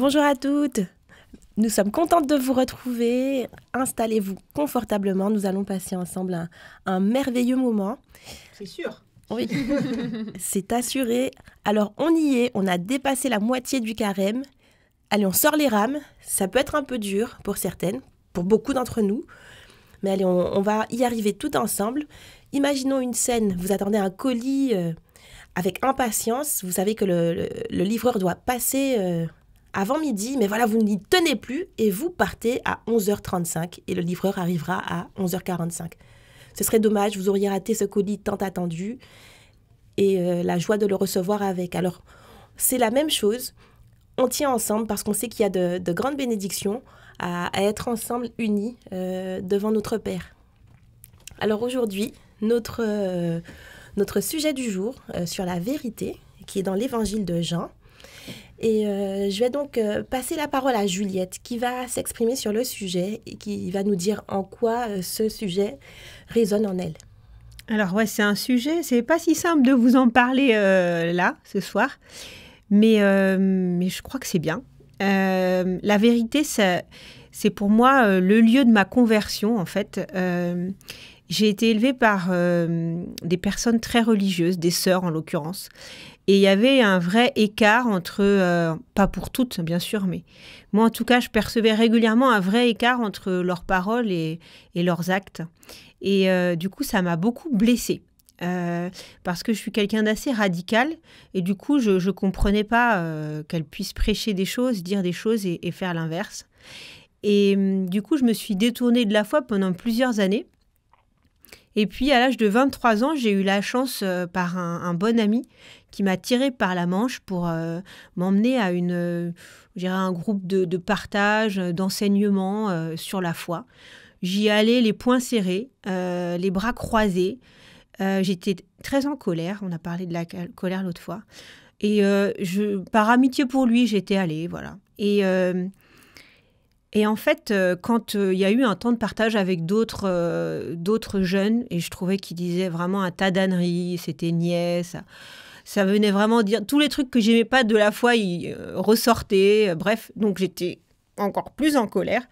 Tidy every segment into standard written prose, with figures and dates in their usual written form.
Bonjour à toutes. Nous sommes contentes de vous retrouver. Installez-vous confortablement. Nous allons passer ensemble un merveilleux moment. C'est sûr. Oui, c'est assuré. Alors, on y est. On a dépassé la moitié du carême. Allez, on sort les rames. Ça peut être un peu dur pour certaines, pour beaucoup d'entre nous. Mais allez, on va y arriver tout ensemble. Imaginons une scène. Vous attendez un colis avec impatience. Vous savez que le livreur doit passer avant midi. Mais voilà, vous n'y tenez plus et vous partez à 11h35 et le livreur arrivera à 11h45. Ce serait dommage, vous auriez raté ce colis tant attendu et la joie de le recevoir avec. Alors, c'est la même chose. On tient ensemble parce qu'on sait qu'il y a de grandes bénédictions à être ensemble unis devant notre Père. Alors aujourd'hui, notre sujet du jour sur la vérité, qui est dans l'évangile de Jean. Et je vais donc passer la parole à Juliette, qui va s'exprimer sur le sujet et qui va nous dire en quoi ce sujet résonne en elle. Alors ouais, c'est un sujet, c'est pas si simple de vous en parler là, ce soir, mais je crois que c'est bien. La vérité, c'est pour moi le lieu de ma conversion, en fait. J'ai été élevée par des personnes très religieuses, des sœurs en l'occurrence. Et il y avait un vrai écart entre, pas pour toutes bien sûr, mais moi en tout cas, je percevais régulièrement un vrai écart entre leurs paroles et leurs actes. Et du coup, ça m'a beaucoup blessée. Parce que je suis quelqu'un d'assez radical et du coup, je ne comprenais pas qu'elle puisse prêcher des choses, dire des choses et faire l'inverse. Et du coup, je me suis détournée de la foi pendant plusieurs années. Et puis, à l'âge de 23 ans, j'ai eu la chance, par un bon ami, qui m'a tirée par la manche pour m'emmener à un groupe de partage, d'enseignement sur la foi. J'y allais les poings serrés, les bras croisés. J'étais très en colère. On a parlé de la colère l'autre fois. Et par amitié pour lui, j'étais allée, voilà. Et en fait, quand il y a eu un temps de partage avec d'autres jeunes, et je trouvais qu'ils disaient vraiment un tas d'âneries, c'était niais, ça venait vraiment dire tous les trucs que j'aimais pas de la foi, ils ressortaient. Bref, donc j'étais encore plus en colère.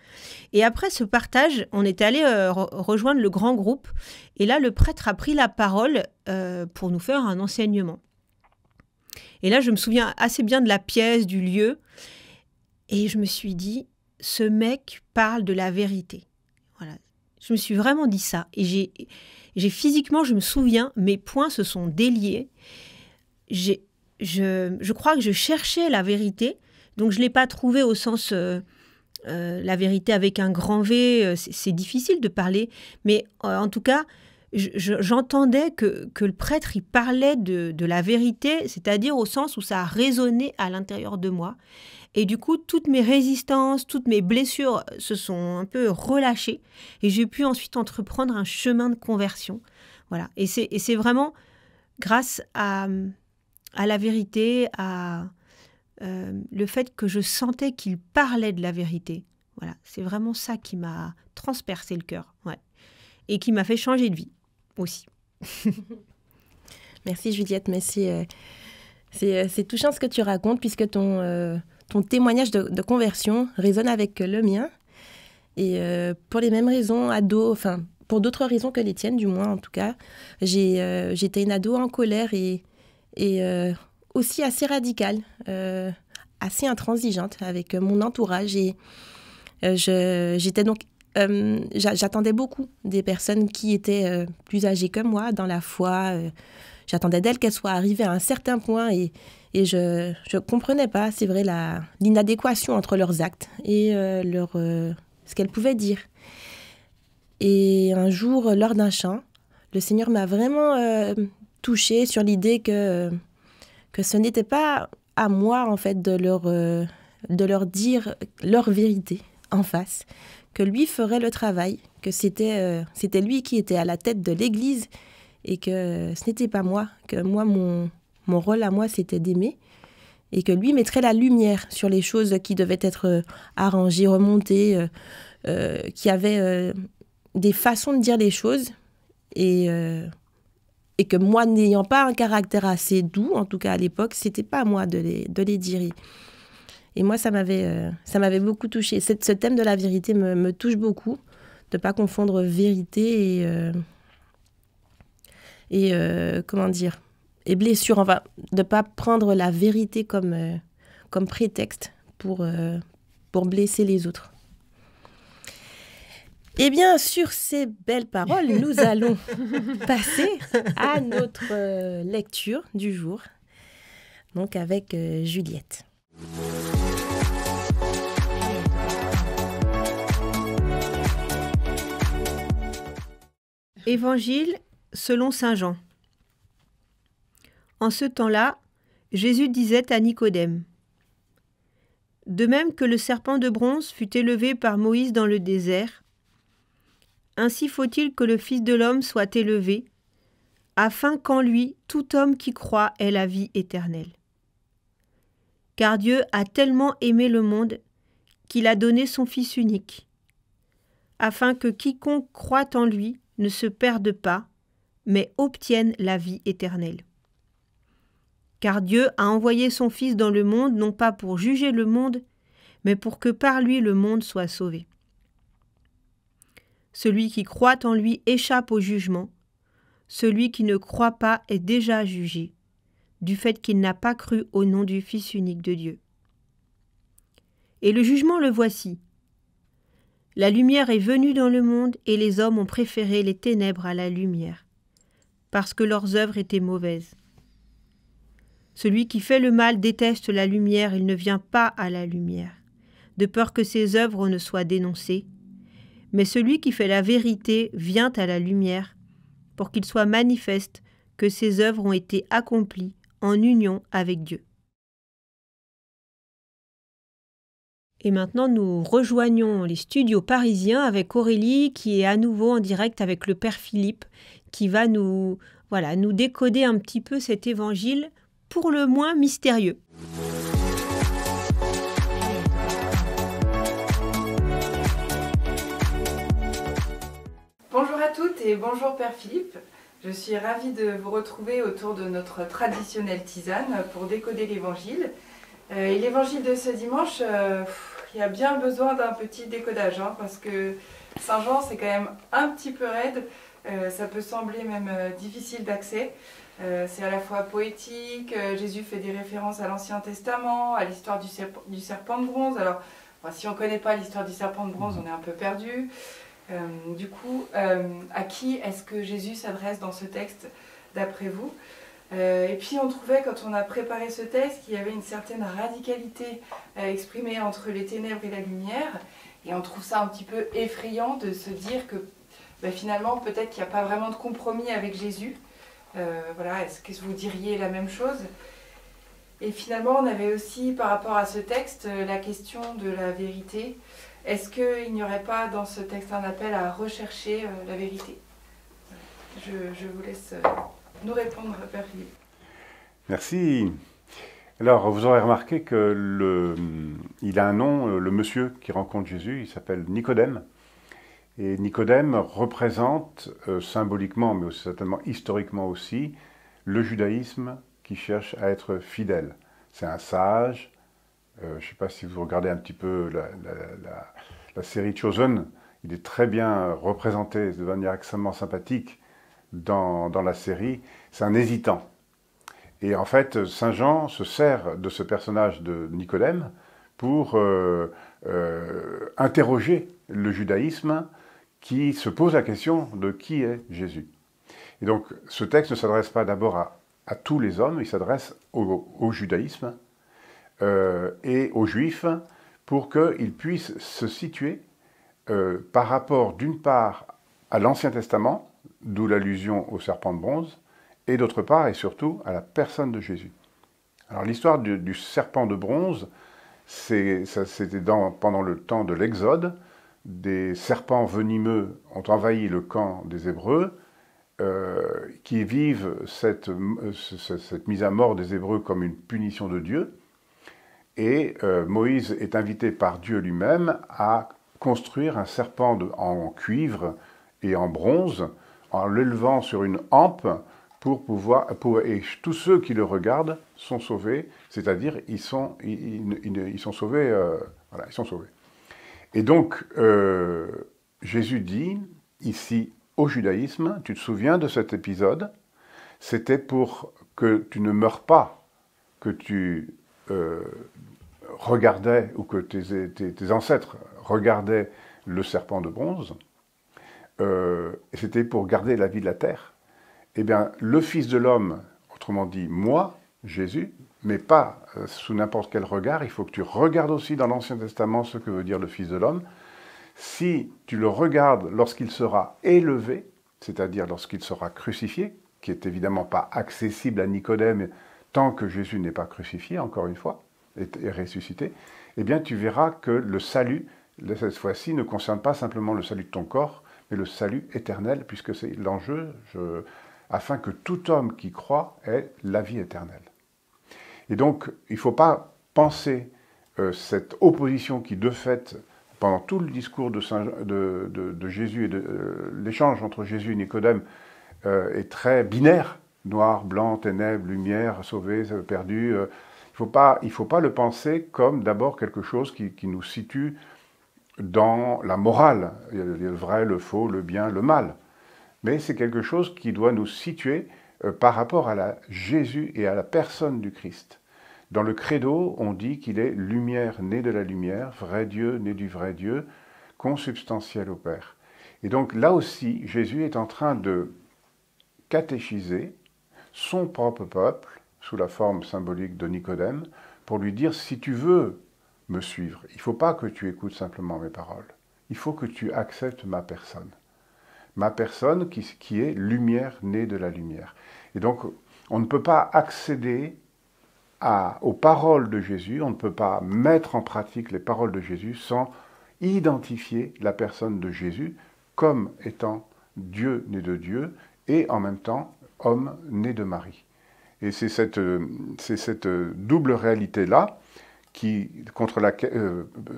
Et après ce partage, on est allé rejoindre le grand groupe. Et là, le prêtre a pris la parole pour nous faire un enseignement. Et là, je me souviens assez bien de la pièce, du lieu. Et je me suis dit, ce mec parle de la vérité. Voilà. Je me suis vraiment dit ça. Et j'ai physiquement, je me souviens, mes poings se sont déliés. Je crois que je cherchais la vérité. Donc, je ne l'ai pas trouvée au sens... la vérité avec un grand V, c'est difficile de parler. Mais en tout cas, j'entendais que le prêtre, il parlait de la vérité, c'est-à-dire au sens où ça a résonné à l'intérieur de moi. Et du coup, toutes mes résistances, toutes mes blessures se sont un peu relâchées. Et j'ai pu ensuite entreprendre un chemin de conversion. Voilà. Et c'est vraiment grâce à la vérité, à le fait que je sentais qu'il parlait de la vérité. Voilà. C'est vraiment ça qui m'a transpercé le cœur. Ouais. Et qui m'a fait changer de vie aussi. Merci Juliette, mais c'est touchant ce que tu racontes puisque ton témoignage de conversion résonne avec le mien. Et pour les mêmes raisons, ado, enfin, pour d'autres raisons que les tiennes, du moins en tout cas, j'étais une ado en colère et aussi assez radicale, assez intransigeante avec mon entourage. Et j'étais donc... j'attendais beaucoup des personnes qui étaient plus âgées que moi dans la foi. J'attendais d'elles qu'elles soient arrivées à un certain point et je comprenais pas, c'est vrai, l'inadéquation entre leurs actes et ce qu'elles pouvaient dire. Et un jour, lors d'un chant, le Seigneur m'a vraiment touchée sur l'idée que ce n'était pas à moi, en fait, de leur dire leur vérité en face, que lui ferait le travail, que c'était lui qui était à la tête de l'Église et que ce n'était pas moi, que moi, mon rôle à moi, c'était d'aimer et que lui mettrait la lumière sur les choses qui devaient être arrangées, remontées, qui avaient des façons de dire les choses et que moi, n'ayant pas un caractère assez doux, en tout cas à l'époque, c'était pas à moi de les dire. Et moi, ça m'avait beaucoup touchée. Ce thème de la vérité me touche beaucoup, de ne pas confondre vérité et comment dire, et blessure. Enfin, de ne pas prendre la vérité comme prétexte pour blesser les autres. Eh bien, sur ces belles paroles, nous allons passer à notre lecture du jour, donc avec Juliette. Évangile selon saint Jean. En ce temps-là, Jésus disait à Nicodème : « De même que le serpent de bronze fut élevé par Moïse dans le désert, ainsi faut-il que le Fils de l'homme soit élevé, afin qu'en lui tout homme qui croit ait la vie éternelle. Car Dieu a tellement aimé le monde qu'il a donné son Fils unique, afin que quiconque croit en lui ne se perde pas, mais obtienne la vie éternelle. Car Dieu a envoyé son Fils dans le monde, non pas pour juger le monde, mais pour que par lui le monde soit sauvé. Celui qui croit en lui échappe au jugement, celui qui ne croit pas est déjà jugé, du fait qu'il n'a pas cru au nom du Fils unique de Dieu. Et le jugement le voici. La lumière est venue dans le monde et les hommes ont préféré les ténèbres à la lumière, parce que leurs œuvres étaient mauvaises. Celui qui fait le mal déteste la lumière, il ne vient pas à la lumière, de peur que ses œuvres ne soient dénoncées. Mais celui qui fait la vérité vient à la lumière, pour qu'il soit manifeste que ses œuvres ont été accomplies en union avec Dieu. Et maintenant, nous rejoignons les studios parisiens avec Aurélie, qui est à nouveau en direct avec le Père Philippe, qui va nous décoder un petit peu cet évangile, pour le moins mystérieux. Bonjour à toutes et bonjour Père Philippe. Je suis ravie de vous retrouver autour de notre traditionnelle tisane pour décoder l'évangile. Et l'évangile de ce dimanche, il y a bien besoin d'un petit décodage, parce que Saint Jean, c'est quand même un petit peu raide. Ça peut sembler même difficile d'accès. C'est à la fois poétique, Jésus fait des références à l'Ancien Testament, à l'histoire du serpent de bronze. Alors, si on ne connaît pas l'histoire du serpent de bronze, on est un peu perdu. Du coup, à qui est-ce que Jésus s'adresse dans ce texte, d'après vous ? Et puis on trouvait, quand on a préparé ce texte, qu'il y avait une certaine radicalité exprimée entre les ténèbres et la lumière. Et on trouve ça un petit peu effrayant de se dire que finalement, peut-être qu'il n'y a pas vraiment de compromis avec Jésus. Est-ce que vous diriez la même chose ? Et finalement, on avait aussi, par rapport à ce texte, la question de la vérité. Est-ce qu'il n'y aurait pas dans ce texte un appel à rechercher la vérité ? Je vous laisse nous répondre, Père Philippe. Merci. Alors, vous aurez remarqué qu'il a un nom, le monsieur qui rencontre Jésus, il s'appelle Nicodème. Et Nicodème représente symboliquement, mais aussi, certainement historiquement aussi, le judaïsme qui cherche à être fidèle. C'est un sage. Je ne sais pas si vous regardez un petit peu la série Chosen, il est très bien représenté de manière extrêmement sympathique dans la série. C'est un hésitant. Et en fait, Saint Jean se sert de ce personnage de Nicodème pour interroger le judaïsme qui se pose la question de qui est Jésus. Et donc, ce texte ne s'adresse pas d'abord à tous les hommes, il s'adresse au judaïsme et aux juifs pour qu'ils puissent se situer par rapport, d'une part, à l'Ancien Testament, d'où l'allusion au serpent de bronze, et d'autre part, et surtout, à la personne de Jésus. Alors, l'histoire du serpent de bronze, c'était pendant le temps de l'Exode. Des serpents venimeux ont envahi le camp des Hébreux, qui vivent cette mise à mort des Hébreux comme une punition de Dieu. Et Moïse est invité par Dieu lui-même à construire un serpent en cuivre et en bronze, en l'élevant sur une hampe et tous ceux qui le regardent sont sauvés, c'est-à-dire ils sont sauvés, voilà, ils sont sauvés. Et donc, Jésus dit, ici, au judaïsme, tu te souviens de cet épisode, c'était pour que tu ne meurs pas, que tu regardais, ou que tes ancêtres regardaient le serpent de bronze, et c'était pour garder la vie de la terre. Eh bien, le Fils de l'homme, autrement dit, moi, Jésus, mais pas sous n'importe quel regard, il faut que tu regardes aussi dans l'Ancien Testament ce que veut dire le Fils de l'homme. Si tu le regardes lorsqu'il sera élevé, c'est-à-dire lorsqu'il sera crucifié, qui n'est évidemment pas accessible à Nicodème tant que Jésus n'est pas crucifié, encore une fois, et ressuscité, eh bien tu verras que le salut, cette fois-ci, ne concerne pas simplement le salut de ton corps, mais le salut éternel, puisque c'est l'enjeu, afin que tout homme qui croit ait la vie éternelle. Et donc, il ne faut pas penser cette opposition qui, de fait, pendant tout le discours de Jésus et l'échange entre Jésus et Nicodème est très binaire, noir, blanc, ténèbres, lumière, sauvé, perdu. Il ne faut pas le penser comme d'abord quelque chose qui nous situe dans la morale. Il y a le vrai, le faux, le bien, le mal. Mais c'est quelque chose qui doit nous situer par rapport à Jésus et à la personne du Christ. Dans le credo, on dit qu'il est lumière née de la lumière, vrai Dieu né du vrai Dieu, consubstantiel au Père. Et donc là aussi, Jésus est en train de catéchiser son propre peuple, sous la forme symbolique de Nicodème, pour lui dire, si tu veux me suivre, il ne faut pas que tu écoutes simplement mes paroles, il faut que tu acceptes ma personne. Ma personne qui est lumière née de la lumière. Et donc, on ne peut pas accéder aux paroles de Jésus, on ne peut pas mettre en pratique les paroles de Jésus sans identifier la personne de Jésus comme étant Dieu né de Dieu et en même temps homme né de Marie. Et c'est cette double réalité-là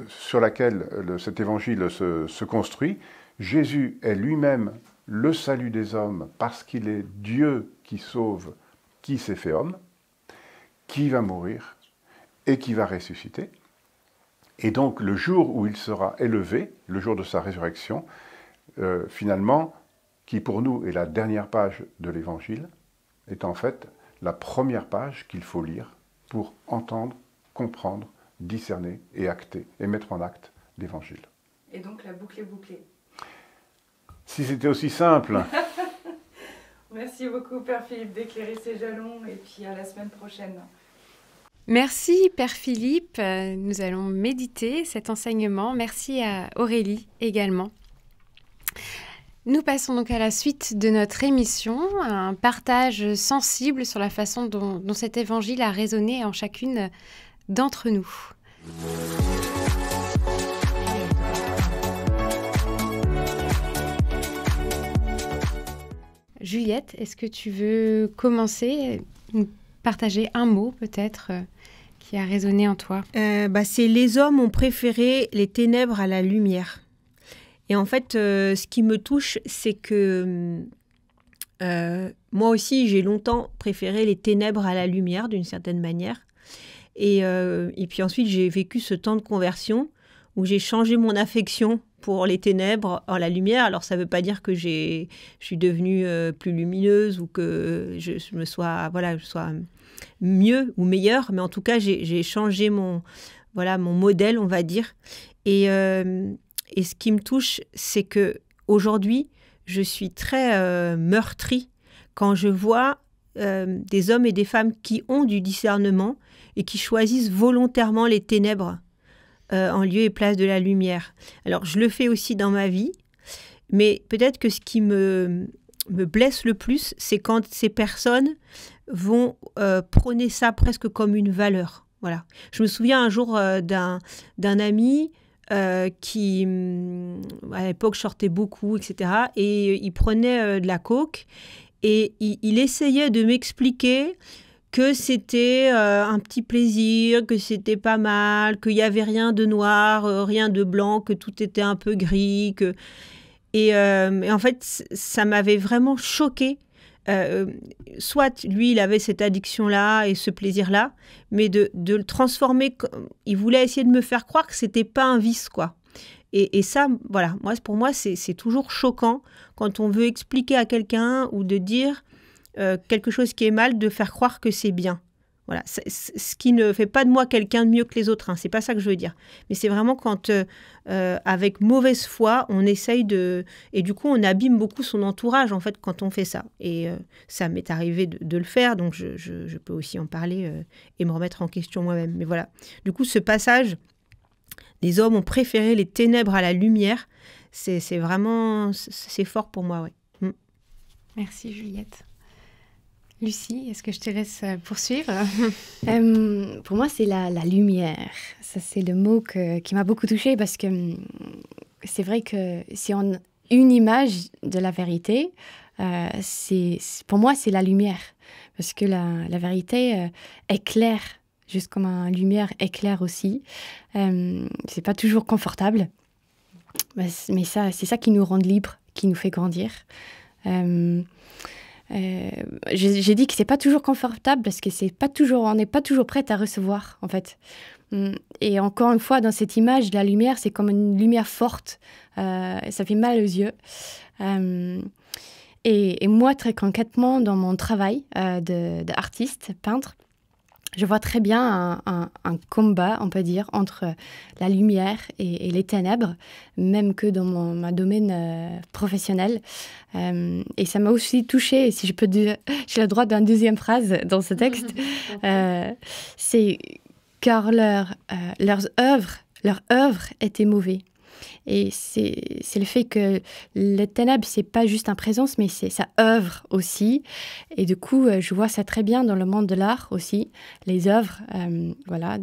sur laquelle cet évangile se construit. Jésus est lui-même le salut des hommes parce qu'il est Dieu qui sauve, qui s'est fait homme, qui va mourir et qui va ressusciter. Et donc le jour où il sera élevé, le jour de sa résurrection, finalement, qui pour nous est la dernière page de l'Évangile, est en fait la première page qu'il faut lire pour entendre, comprendre, discerner et acter, et mettre en acte l'Évangile. Et donc la boucle est bouclée. Si c'était aussi simple. Merci beaucoup Père Philippe d'éclairer ces jalons et puis à la semaine prochaine. Merci Père Philippe, nous allons méditer cet enseignement. Merci à Aurélie également. Nous passons donc à la suite de notre émission, un partage sensible sur la façon dont cet évangile a résonné en chacune d'entre nous. Juliette, est-ce que tu veux commencer, partager un mot peut-être qui a résonné en toi ? C'est les hommes ont préféré les ténèbres à la lumière. Et en fait, ce qui me touche, c'est que moi aussi, j'ai longtemps préféré les ténèbres à la lumière, d'une certaine manière. Et puis ensuite, j'ai vécu ce temps de conversion où j'ai changé mon affection pour les ténèbres en la lumière. Alors, ça ne veut pas dire que je suis devenue plus lumineuse ou que je sois mieux ou meilleure, mais en tout cas, j'ai changé mon modèle, on va dire. Et ce qui me touche, c'est qu'aujourd'hui, je suis très meurtrie quand je vois des hommes et des femmes qui ont du discernement et qui choisissent volontairement les ténèbres en lieu et place de la lumière. Alors, je le fais aussi dans ma vie, mais peut-être que ce qui me blesse le plus, c'est quand ces personnes vont prôner ça presque comme une valeur. Voilà. Je me souviens un jour d'un ami qui, à l'époque, sortait beaucoup, etc. Et il prenait de la coke et il essayait de m'expliquer que c'était un petit plaisir, que c'était pas mal, qu'il n'y avait rien de noir, rien de blanc, que tout était un peu gris. Et en fait, ça m'avait vraiment choquée soit lui, il avait cette addiction-là et ce plaisir-là, mais de le transformer. Il voulait essayer de me faire croire que c'était pas un vice, quoi. Et ça, voilà, pour moi, c'est toujours choquant quand on veut expliquer à quelqu'un ou de dire quelque chose qui est mal, de faire croire que c'est bien. Voilà, ce qui ne fait pas de moi quelqu'un de mieux que les autres, hein, c'est pas ça que je veux dire. Mais c'est vraiment quand, avec mauvaise foi, on essaye de... Et du coup, on abîme beaucoup son entourage, en fait, quand on fait ça. Et ça m'est arrivé de le faire, donc je peux aussi en parler et me remettre en question moi-même. Mais voilà, du coup, ce passage, les hommes ont préféré les ténèbres à la lumière, c'est vraiment... C'est fort pour moi, ouais. Merci, Juliette. Lucie, est-ce que je te laisse poursuivre? Pour moi, c'est la lumière. Ça, c'est le mot qui m'a beaucoup touchée parce que c'est vrai que si on a une image de la vérité, pour moi, c'est la lumière. Parce que la vérité éclaire, juste comme la lumière éclaire aussi. C'est pas toujours confortable, mais c'est ça qui nous rend libres, qui nous fait grandir. J'ai dit que c'est pas toujours confortable parce que on n'est pas toujours prête à recevoir, en fait. Et encore une fois, dans cette image, la lumière, c'est comme une lumière forte. Ça fait mal aux yeux. Et moi, très concrètement, dans mon travail d'artiste, peintre, je vois très bien un combat, on peut dire, entre la lumière et les ténèbres, même que dans mon domaine professionnel. Et ça m'a aussi touchée, et si je peux dire, j'ai le droit d'une deuxième phrase dans ce texte, c'est car leur œuvre était mauvaise. Et c'est le fait que les ténèbres, c'est pas juste une présence, mais c'est sa œuvre aussi. Et du coup, je vois ça très bien dans le monde de l'art aussi. Les œuvres, voilà,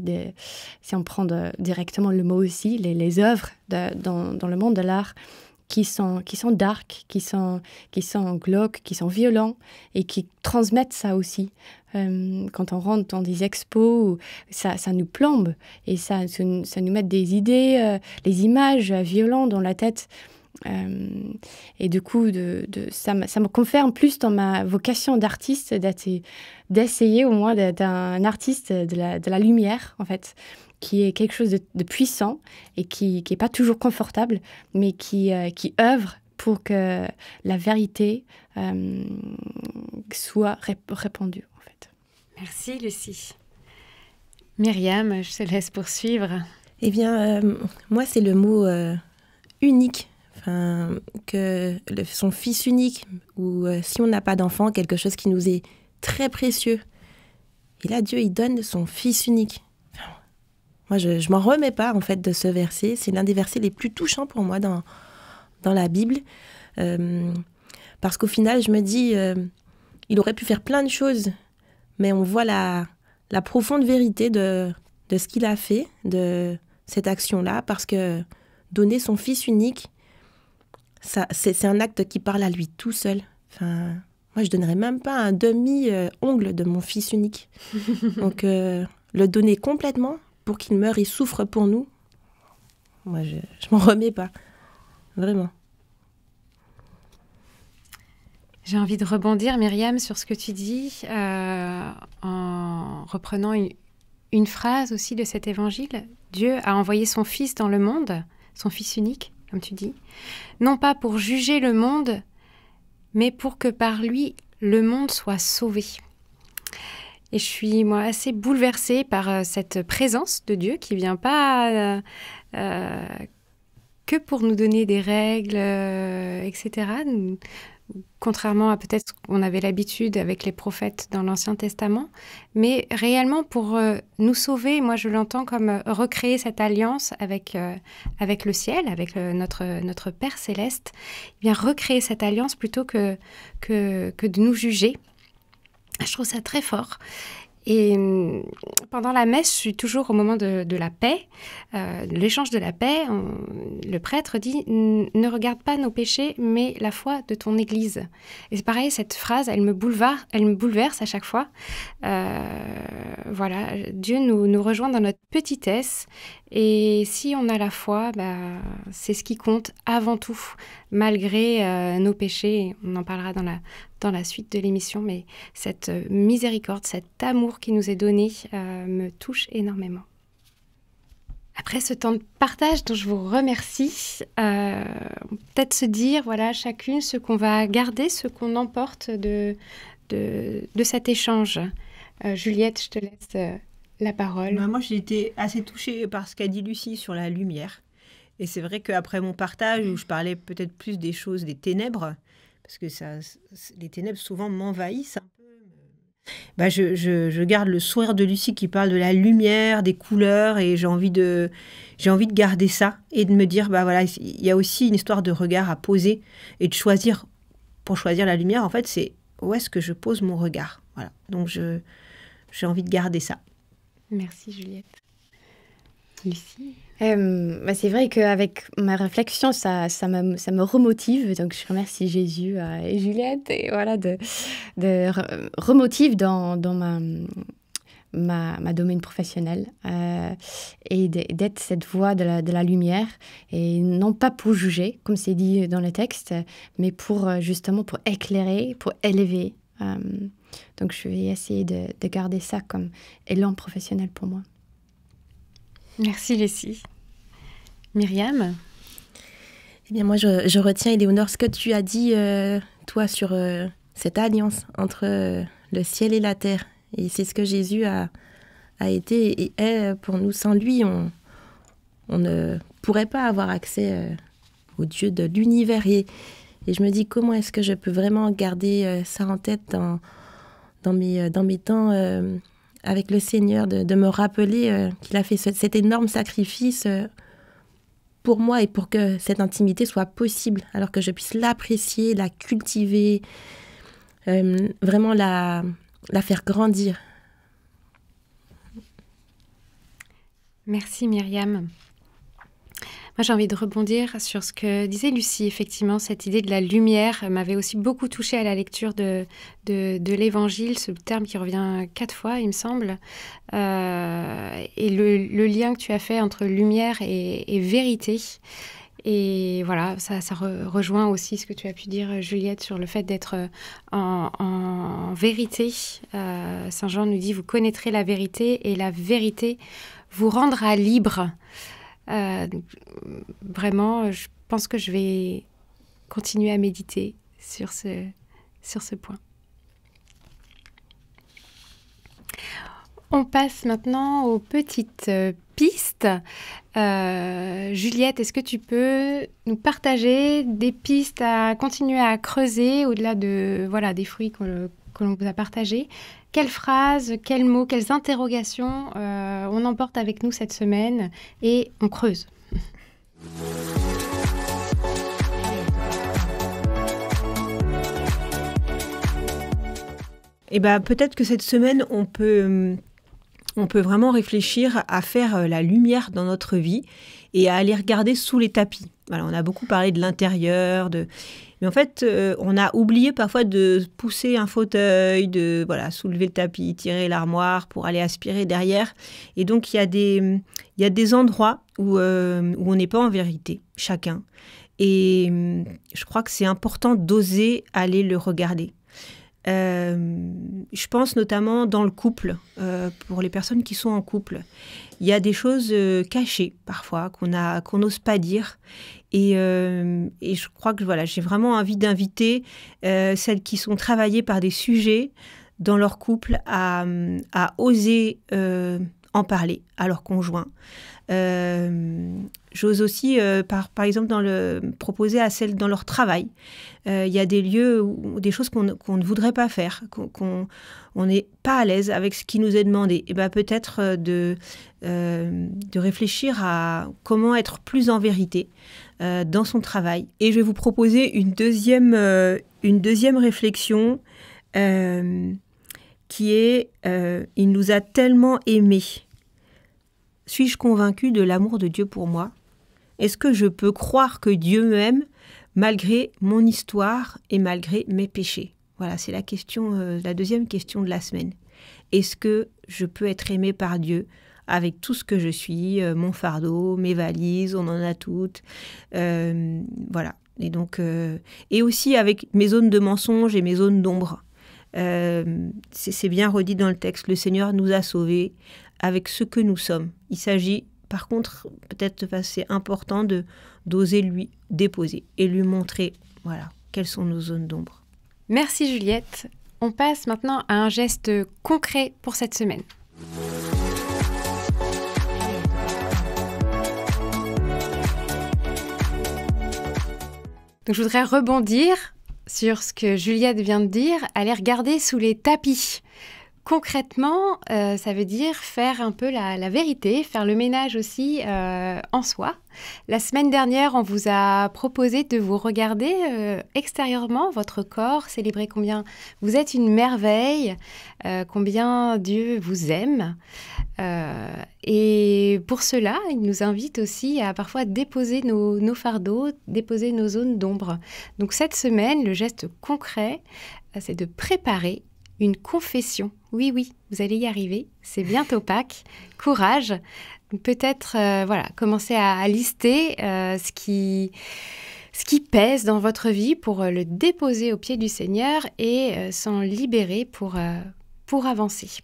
si on prend directement le mot aussi, les œuvres dans le monde de l'art qui sont dark, qui sont glauques, qui sont violents et qui transmettent ça aussi. Quand on rentre dans des expos, ça nous plombe et ça nous met des idées, les images violentes dans la tête. Et du coup, ça me confirme plus dans ma vocation d'artiste d'essayer au moins d'être un artiste de la lumière, en fait, qui est quelque chose de puissant et qui n'est pas toujours confortable, mais qui œuvre pour que la vérité soit répandue, en fait. Merci, Lucie. Myriam, je te laisse poursuivre. Eh bien, moi, c'est le mot unique. Enfin, son fils unique, ou si on n'a pas d'enfant, quelque chose qui nous est très précieux. Et là, Dieu, il donne son fils unique. Enfin, moi, je m'en remets pas, en fait, de ce verset. C'est l'un des versets les plus touchants pour moi dans la Bible. Parce qu'au final, je me dis, il aurait pu faire plein de choses, mais on voit la profonde vérité de ce qu'il a fait, de cette action-là, parce que donner son fils unique, c'est un acte qui parle à lui tout seul. Enfin, moi, je ne donnerais même pas un demi-ongle de mon fils unique. Donc, le donner complètement pour qu'il meure et souffre pour nous, moi, je m'en remets pas. Vraiment. J'ai envie de rebondir, Myriam, sur ce que tu dis, en reprenant une phrase aussi de cet évangile. Dieu a envoyé son Fils dans le monde, son Fils unique, comme tu dis, non pas pour juger le monde, mais pour que par lui, le monde soit sauvé. Et je suis, moi, assez bouleversée par cette présence de Dieu qui ne vient pas que pour nous donner des règles, etc., contrairement à peut-être qu'on avait l'habitude avec les prophètes dans l'Ancien Testament, mais réellement pour nous sauver. Moi, je l'entends comme recréer cette alliance avec le ciel, avec notre Père Céleste, eh bien recréer cette alliance plutôt que de nous juger. Je trouve ça très fort. Et pendant la messe, je suis toujours au moment de la paix, l'échange de la paix. Le prêtre dit « Ne regarde pas nos péchés, mais la foi de ton Église ». Et c'est pareil, cette phrase, elle me bouleverse à chaque fois. Voilà, Dieu nous rejoint dans notre petitesse, Et si on a la foi, c'est ce qui compte avant tout, malgré nos péchés. On en parlera dans la suite de l'émission, mais cette miséricorde, cet amour qui nous est donné me touche énormément. Après ce temps de partage dont je vous remercie, peut-être se dire, voilà, chacune, ce qu'on va garder, ce qu'on emporte de cet échange. Juliette, je te laisse la parole. Moi, j'ai été assez touchée par ce qu'a dit Lucie sur la lumière. Et c'est vrai qu'après mon partage, où je parlais peut-être plus des choses, des ténèbres, parce que les ténèbres souvent m'envahissent un peu. Je garde le sourire de Lucie qui parle de la lumière, des couleurs, et j'ai envie de garder ça et de me dire, voilà, il y a aussi une histoire de regard à poser et de choisir. Pour choisir la lumière, en fait, c'est où est-ce que je pose mon regard. Voilà. Donc, j'ai envie de garder ça. Merci Juliette. Lucie? C'est vrai qu'avec ma réflexion, ça me remotive. Donc, je remercie Jésus et Juliette et voilà, de remotive dans ma domaine professionnel et d'être cette voix de la lumière et non pas pour juger, comme c'est dit dans le texte, mais justement pour éclairer, pour élever. Donc, je vais essayer de garder ça comme élan professionnel pour moi. Merci, Lucie. Myriam? Eh bien, moi, je retiens, Éléonore, ce que tu as dit, toi, sur cette alliance entre le ciel et la terre. Et c'est ce que Jésus a été et est pour nous. Sans lui, on ne pourrait pas avoir accès au Dieu de l'univers. Et je me dis, comment est-ce que je peux vraiment garder ça en tête dans mes temps avec le Seigneur, de me rappeler qu'il a fait cet énorme sacrifice pour moi et pour que cette intimité soit possible, alors que je puisse l'apprécier, la cultiver, vraiment la faire grandir. Merci Myriam. Moi, j'ai envie de rebondir sur ce que disait Lucie. Effectivement, cette idée de la lumière m'avait aussi beaucoup touchée à la lecture de l'Évangile, ce terme qui revient 4 fois, il me semble. Et le lien que tu as fait entre lumière et vérité. Et voilà, ça rejoint aussi ce que tu as pu dire, Juliette, sur le fait d'être en vérité. Saint Jean nous dit « Vous connaîtrez la vérité et la vérité vous rendra libre ». Vraiment, je pense que je vais continuer à méditer sur ce point. On passe maintenant aux petites pistes. Juliette, est-ce que tu peux nous partager des pistes à continuer à creuser au-delà des fruits que l'on vous a partagés? Quelles phrases, quels mots, quelles interrogations on emporte avec nous cette semaine et on creuse? Peut-être que cette semaine, on peut vraiment réfléchir à faire la lumière dans notre vie et à aller regarder sous les tapis. Voilà, on a beaucoup parlé de l'intérieur, mais en fait, on a oublié parfois de pousser un fauteuil, de soulever le tapis, tirer l'armoire pour aller aspirer derrière. Et donc, il y a des endroits où on n'est pas en vérité, chacun. Et je crois que c'est important d'oser aller le regarder. Je pense notamment dans le couple, pour les personnes qui sont en couple. Il y a des choses cachées parfois qu'on n'ose pas dire. Et je crois que j'ai vraiment envie d'inviter celles qui sont travaillées par des sujets dans leur couple à oser en parler à leur conjoint. J'ose aussi, par exemple, proposer à celles dans leur travail. Il y a des lieux, des choses qu'on ne voudrait pas faire, qu'on n'est pas à l'aise avec ce qui nous est demandé. Et peut-être de réfléchir à comment être plus en vérité dans son travail. Et je vais vous proposer une deuxième réflexion qui est « Il nous a tellement aimés ». Suis-je convaincue de l'amour de Dieu pour moi? Est-ce que je peux croire que Dieu m'aime malgré mon histoire et malgré mes péchés? Voilà, c'est la deuxième question de la semaine. Est-ce que je peux être aimée par Dieu avec tout ce que je suis, mon fardeau, mes valises, on en a toutes. Voilà. Et donc, et aussi avec mes zones de mensonge et mes zones d'ombre. C'est bien redit dans le texte. Le Seigneur nous a sauvés avec ce que nous sommes. Il s'agit, par contre, peut-être c'est important d'oser lui déposer et lui montrer, voilà, quelles sont nos zones d'ombre. Merci Juliette. On passe maintenant à un geste concret pour cette semaine. Donc, je voudrais rebondir sur ce que Juliette vient de dire, aller regarder sous les tapis. Concrètement, ça veut dire faire un peu la vérité, faire le ménage aussi en soi. La semaine dernière, on vous a proposé de vous regarder extérieurement, votre corps, célébrer combien vous êtes une merveille, combien Dieu vous aime. Et pour cela, il nous invite aussi à parfois déposer nos fardeaux, déposer nos zones d'ombre. Donc cette semaine, le geste concret, c'est de préparer une confession. Oui, vous allez y arriver. C'est bientôt Pâques. Courage. Peut-être, commencer à lister ce qui pèse dans votre vie pour le déposer au pied du Seigneur et s'en libérer pour avancer.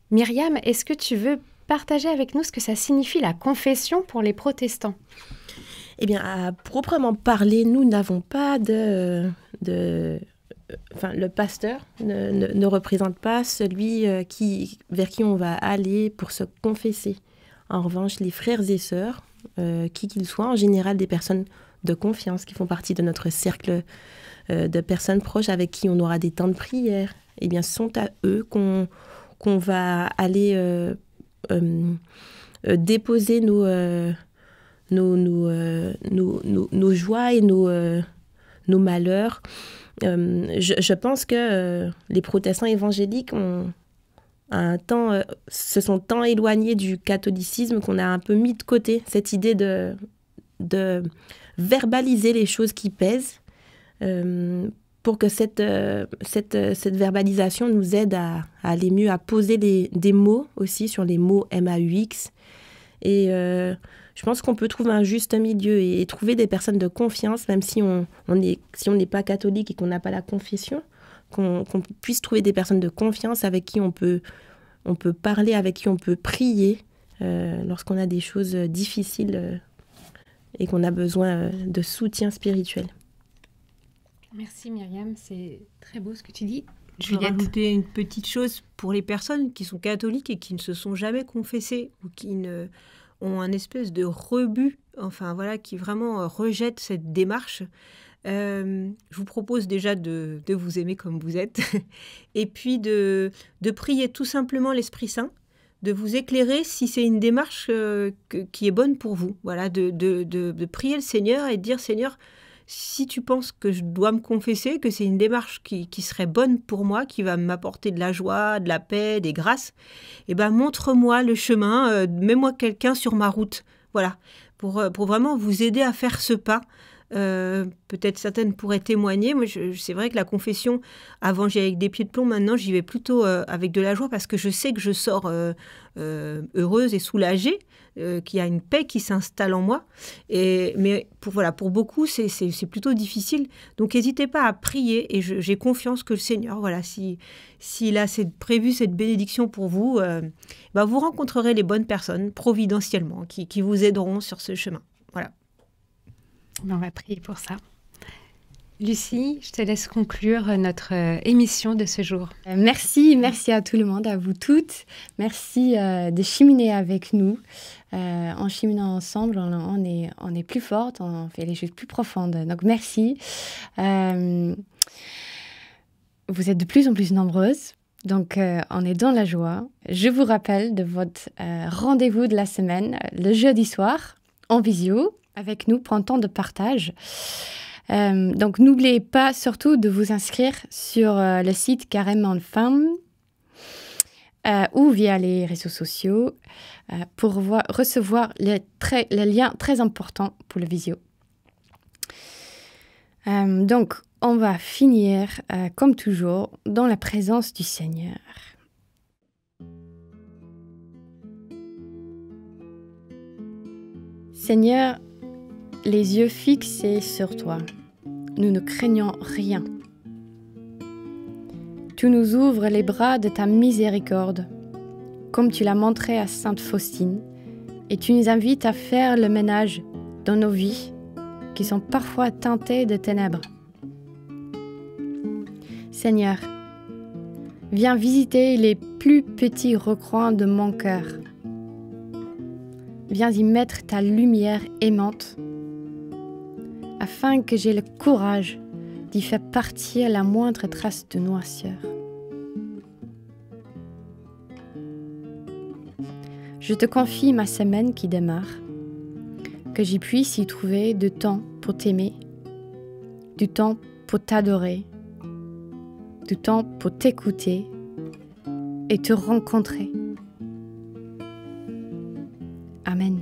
Myriam, est-ce que tu veux partager avec nous ce que ça signifie la confession pour les protestants ? Eh bien, à proprement parler, nous n'avons pas le pasteur ne représente pas celui vers qui on va aller pour se confesser. En revanche, les frères et sœurs, qui qu'ils soient, en général des personnes de confiance qui font partie de notre cercle de personnes proches avec qui on aura des temps de prière, eh bien, ce sont à eux qu'on va aller déposer nos joies et nos malheurs. Je pense que les protestants évangéliques se sont tant éloignés du catholicisme qu'on a un peu mis de côté cette idée de verbaliser les choses qui pèsent pour que cette verbalisation nous aide à aller mieux, à poser des mots aussi sur les mots MAUX. Et je pense qu'on peut trouver un juste milieu et trouver des personnes de confiance, même si on n'est pas catholique et qu'on n'a pas la confession, qu'on puisse trouver des personnes de confiance avec qui on peut parler, avec qui on peut prier lorsqu'on a des choses difficiles et qu'on a besoin de soutien spirituel. Merci Myriam, c'est très beau ce que tu dis. Je vais rajouter une petite chose pour les personnes qui sont catholiques et qui ne se sont jamais confessées ou qui ont un espèce de rebut, qui vraiment rejettent cette démarche. Je vous propose déjà de vous aimer comme vous êtes et puis de prier tout simplement l'Esprit Saint, de vous éclairer si c'est une démarche qui est bonne pour vous. Voilà, de prier le Seigneur et de dire « Seigneur, si tu penses que je dois me confesser, que c'est une démarche qui serait bonne pour moi, qui va m'apporter de la joie, de la paix, des grâces, eh ben montre-moi le chemin, mets-moi quelqu'un sur ma route. » Voilà, pour vraiment vous aider à faire ce pas. Peut-être certaines pourraient témoigner. Moi, c'est vrai que la confession, avant j'y allais avec des pieds de plomb, maintenant j'y vais plutôt avec de la joie parce que je sais que je sors heureuse et soulagée, qu'il y a une paix qui s'installe en moi. Mais pour beaucoup, c'est plutôt difficile. Donc n'hésitez pas à prier et j'ai confiance que le Seigneur, s'il a prévu cette bénédiction pour vous, vous rencontrerez les bonnes personnes providentiellement qui vous aideront sur ce chemin. Voilà. On va prier pour ça. Lucie, je te laisse conclure notre émission de ce jour. Merci à tout le monde, à vous toutes. Merci de cheminer avec nous. En cheminant ensemble, on est plus fortes, on fait les choses plus profondes. Donc merci. Vous êtes de plus en plus nombreuses. Donc, on est dans la joie. Je vous rappelle de votre rendez-vous de la semaine, le jeudi soir, en visio, avec nous pour un temps de partage. Donc, n'oubliez pas surtout de vous inscrire sur le site Carrément Femme ou via les réseaux sociaux pour recevoir le lien très important pour le visio. Donc, on va finir, comme toujours, dans la présence du Seigneur. Seigneur, les yeux fixés sur toi, nous ne craignons rien. Tu nous ouvres les bras de ta miséricorde, comme tu l'as montré à Sainte Faustine, et tu nous invites à faire le ménage dans nos vies qui sont parfois teintées de ténèbres. Seigneur, viens visiter les plus petits recoins de mon cœur. Viens y mettre ta lumière aimante, afin que j'aie le courage d'y faire partir la moindre trace de noirceur. Je te confie ma semaine qui démarre, que j'y puisse y trouver du temps pour t'aimer, du temps pour t'adorer, du temps pour t'écouter et te rencontrer. Amen.